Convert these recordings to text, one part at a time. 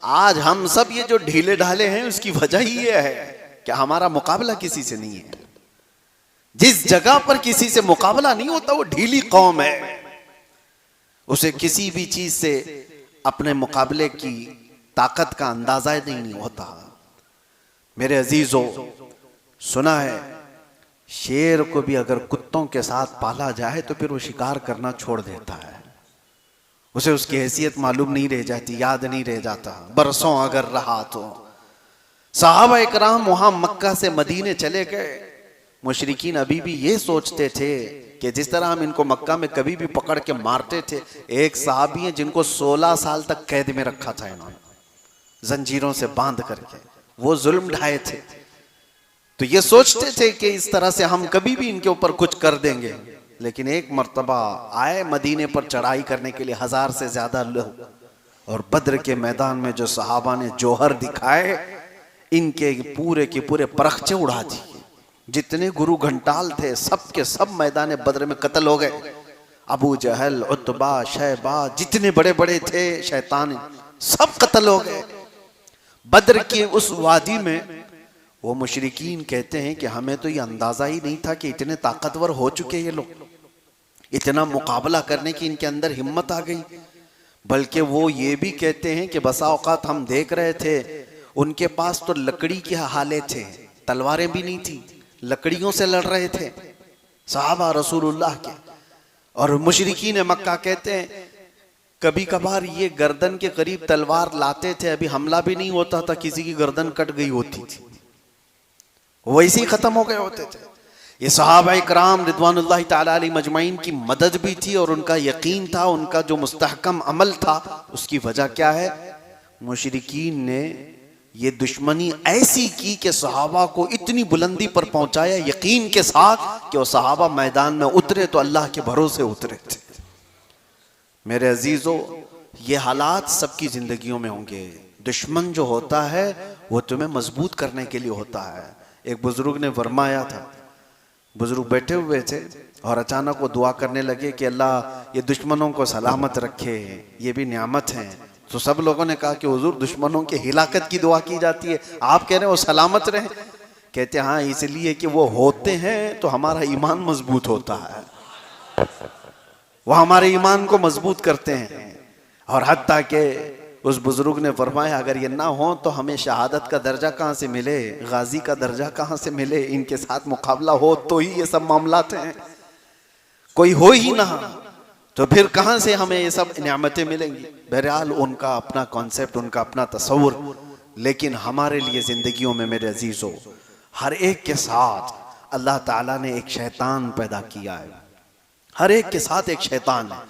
आज हम सब ये जो ढीले ढाले हैं उसकी वजह ही ये है कि हमारा मुकाबला किसी से नहीं है। जिस जगह पर किसी से मुकाबला नहीं होता वो ढीली कौम है। उसे किसी भी चीज से अपने मुकाबले की ताकत का अंदाजा ही नहीं होता। मेरे अजीजों, सुना है शेर को भी अगर कुत्तों के साथ पाला जाए तो फिर वो शिकार करना छोड़ देता है। उसे उसकी हैसियत मालूम नहीं रह जाती, याद नहीं रह जाता, बरसों अगर रहा तो। सहाबा इकराम वहां मक्का से मदीने चले गए। मुशरिकीन अभी भी ये सोचते थे कि जिस तरह हम इनको मक्का में कभी भी पकड़ के मारते थे। एक साहबी है जिनको 16 साल तक कैद में रखा था इन्होंने, जंजीरों से बांध करके, वो जुल्म ढाए थे। तो ये सोचते थे कि इस तरह से हम कभी भी इनके ऊपर कुछ कर देंगे। लेकिन एक मर्तबा आए मदीने पर चढ़ाई करने के लिए 1000 से ज्यादा लोग, और बद्र के मैदान में जो सहाबा ने जोहर दिखाए, इनके पूरे के पूरे परखचे उड़ा दिए। जितने गुरु घंटाल थे सब के सब मैदान बद्र में कत्ल हो गए। अबू जहल, उतबा, शैबा, जितने बड़े बड़े थे शैतान, सब कत्ल हो गए। बद्र के उस वादी में वो मुशरिकीन कहते हैं कि हमें तो ये अंदाजा ही नहीं था कि इतने ताकतवर हो चुके ये लोग, इतना मुकाबला करने की इनके अंदर हिम्मत आ गई। बल्कि वो ये भी कहते हैं कि बसा औकात हम देख रहे थे उनके पास तो लकड़ी के हाले थे, तलवारें भी नहीं थी, लकड़ियों से लड़ रहे थे सहाबा रसूलुल्लाह के। और मुशरिकीन मक्का कहते हैं कभी कभार ये गर्दन के करीब तलवार लाते थे, अभी हमला भी नहीं होता था, किसी की गर्दन कट गई होती थी, वैसे ही खत्म हो गए होते थे। ये सहाबा इकराम रिदवानुल्लाह ताला अलैहि मजमाइन की मदद भी थी और उनका यकीन था, उनका जो मुस्तहकम अमल था। उसकी वजह क्या है? मुशरिकीन ने ये दुश्मनी ऐसी की कि सहाबा को इतनी बुलंदी पर पहुंचाया यकीन के साथ कि वो सहाबा मैदान में उतरे तो अल्लाह के भरोसे उतरे थे। मेरे अजीजों, ये हालात सबकी जिंदगियों में होंगे। दुश्मन जो होता है वो तुम्हें मजबूत करने के लिए होता है। एक बुजुर्ग ने फरमाया था, बुजुर्ग बैठे हुए थे और अचानक वो दुआ करने लगे कि अल्लाह ये दुश्मनों को सलामत रखे, ये भी नियामत है। तो सब लोगों ने कहा कि हुजूर दुश्मनों की हिलाकत की दुआ की जाती है, आप कह रहे हैं वो सलामत रहे? कहते हाँ, इसलिए कि वो होते हैं तो हमारा ईमान मजबूत होता है, वो हमारे ईमान को मजबूत करते हैं। और हत्ता के उस बुजुर्ग ने फरमाया अगर ये ना हो तो हमें शहादत का दर्जा कहाँ से मिले, गाजी का दर्जा कहाँ से मिले? इनके साथ मुकाबला हो तो ही ये सब मामलात हैं, कोई हो ही ना तो फिर कहाँ से हमें ये सब नियामतें मिलेंगी? बहरहाल उनका अपना कॉन्सेप्ट, उनका अपना तस्वुर। लेकिन हमारे लिए जिंदगियों में मेरे अजीजों, हर एक के साथ अल्लाह ताला ने एक शैतान पैदा किया है। हर एक के साथ एक शैतान है।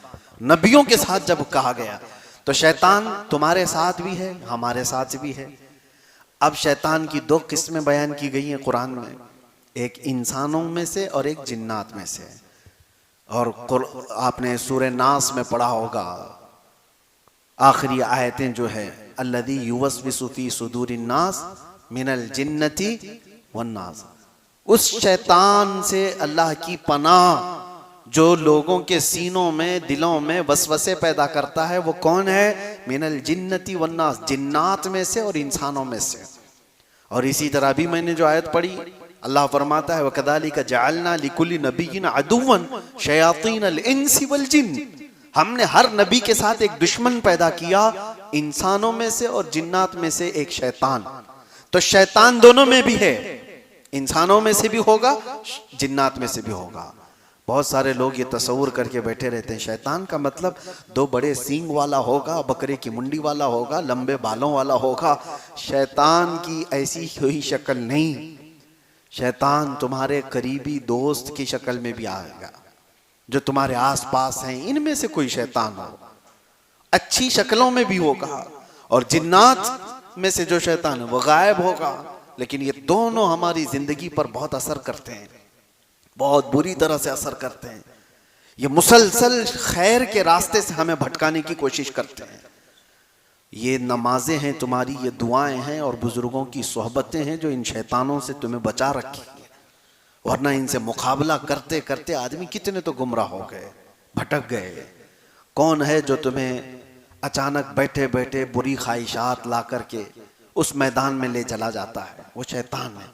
नबियों के साथ जब कहा गया तो शैतान तुम्हारे साथ भी है, हमारे साथ भी है। अब शैतान की 2 किस्में बयान की गई हैं कुरान में, एक इंसानों में से और एक जिन्नात में से। और आपने सूरह नास में पढ़ा होगा आखिरी आयतें जो है, अल्लज़ी युवस्विसु फी सुदूरिन नास मिनल जिन्नति वन्नास। उस शैतान से अल्लाह की पनाह जो लोगों के सीनों में, दिलों में वसवसे पैदा करता है, वो कौन है? मिनल जिन्नति वन्नास, जिन्नात में से और इंसानों में से। और इसी तरह भी मैंने जो आयत पढ़ी, अल्लाह फरमाता है वकदालिका जअलना लिकुल्लि नबिय्यिन अदुव्वन शयातीनल इंसि वल जिन्न। हमने हर नबी के साथ एक दुश्मन पैदा किया, इंसानों में से और जिन्नात में से एक शैतान। तो शैतान दोनों में भी है, इंसानों में से भी होगा, जिन्नात में से भी होगा। बहुत सारे लोग ये तस्वुर करके बैठे रहते हैं शैतान का मतलब 2 बड़े सींग वाला होगा, बकरे की मुंडी वाला होगा, लंबे बालों वाला होगा। शैतान की ऐसी कोई शक्ल नहीं। शैतान तुम्हारे करीबी दोस्त की शक्ल में भी आएगा, जो तुम्हारे आसपास हैं, इनमें से कोई शैतान हो, अच्छी शक्लों में भी होगा। और जिन्नात में से जो शैतान है वो गायब होगा। लेकिन ये दोनों हमारी जिंदगी पर बहुत असर करते हैं, बहुत बुरी तरह से असर करते हैं। ये मुसलसल खैर के रास्ते से हमें भटकाने की कोशिश करते हैं। ये नमाजें हैं तुम्हारी, ये दुआएं हैं और बुजुर्गों की सोहबतें हैं जो इन शैतानों से तुम्हें बचा रखेंगे। वरना इनसे मुकाबला करते करते आदमी कितने तो गुमराह हो गए, भटक गए। कौन है जो तुम्हें अचानक बैठे बैठे बुरी ख्वाहिशात ला करके उस मैदान में ले चला जाता है। वो शैतान है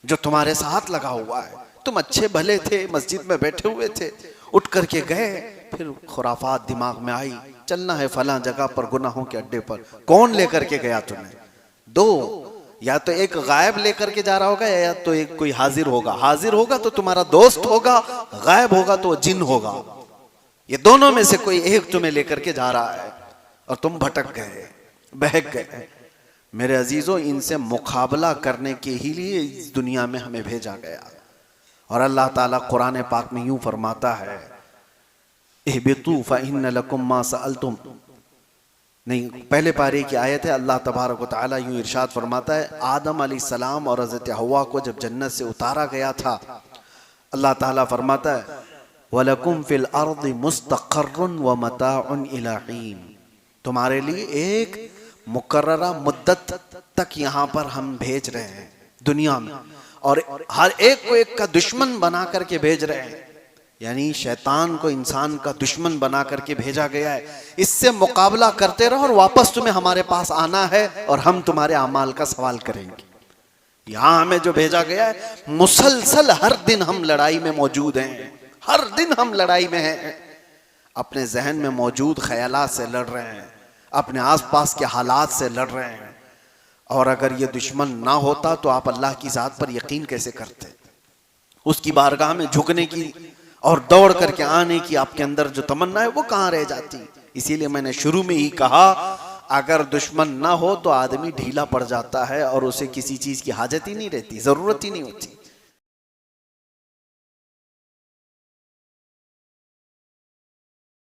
जो तुम्हारे साथ लगा हुआ है। तुम अच्छे भले थे, मस्जिद में बैठे हुए थे, उठ करके गए, फिर खुराफात दिमाग में आई, चलना है फलां जगह पर गुनाहों के अड्डे पर। कौन लेकर के गया तुम्हें? दो, या तो एक गायब लेकर के जा रहा होगा, या तो एक कोई हाजिर होगा। हाजिर होगा तो तुम्हारा दोस्त होगा, गायब होगा तो जिन होगा। ये दोनों में से कोई एक तुम्हें लेकर के जा रहा है और तुम भटक गए, बहक गए। मेरे अजीजों, इनसे मुकाबला करने के ही लिए इस दुनिया में हमें भेजा गया। और अल्लाह ताला कुरान पाक में यूं फरमाता है, इहबितू फइन्न लकुम मा सअलतुम। नहीं, पहले पारे की आयत है। अल्लाह तबारक व तआला यूं इरशाद फरमाता है, आदम अलैहिस्सलाम और हज़रत हव्वा को जब जन्नत से उतारा गया था, अल्लाह ताला फरमाता है, वलकुम फिल अर्दि मुस्तक़र्रुन व मताउन इला हीन। तुम्हारे लिए एक मुकर्ररा मुद्दत तक यहाँ पर हम भेज रहे हैं दुनिया में, और हर एक को एक का दुश्मन बना करके भेज रहे हैं। यानी शैतान को इंसान का दुश्मन बना करके भेजा गया है। इससे मुकाबला करते रहो और वापस तुम्हें हमारे पास आना है और हम तुम्हारे अमाल का सवाल करेंगे। यहाँ हमें जो भेजा गया है, मुसलसल हर दिन हम लड़ाई में मौजूद हैं, हर दिन हम लड़ाई में हैं। अपने जहन में मौजूद ख्यालात से लड़ रहे हैं, अपने आसपास के हालात से लड़ रहे हैं। और अगर ये दुश्मन ना होता तो आप अल्लाह की ज़ात पर यकीन कैसे करते? उसकी बारगाह में झुकने की और दौड़ करके आने की आपके अंदर जो तमन्ना है वो कहाँ रह जाती? इसीलिए मैंने शुरू में ही कहा, अगर दुश्मन ना हो तो आदमी ढीला पड़ जाता है और उसे किसी चीज़ की हाजत ही नहीं रहती, ज़रूरत ही नहीं होती।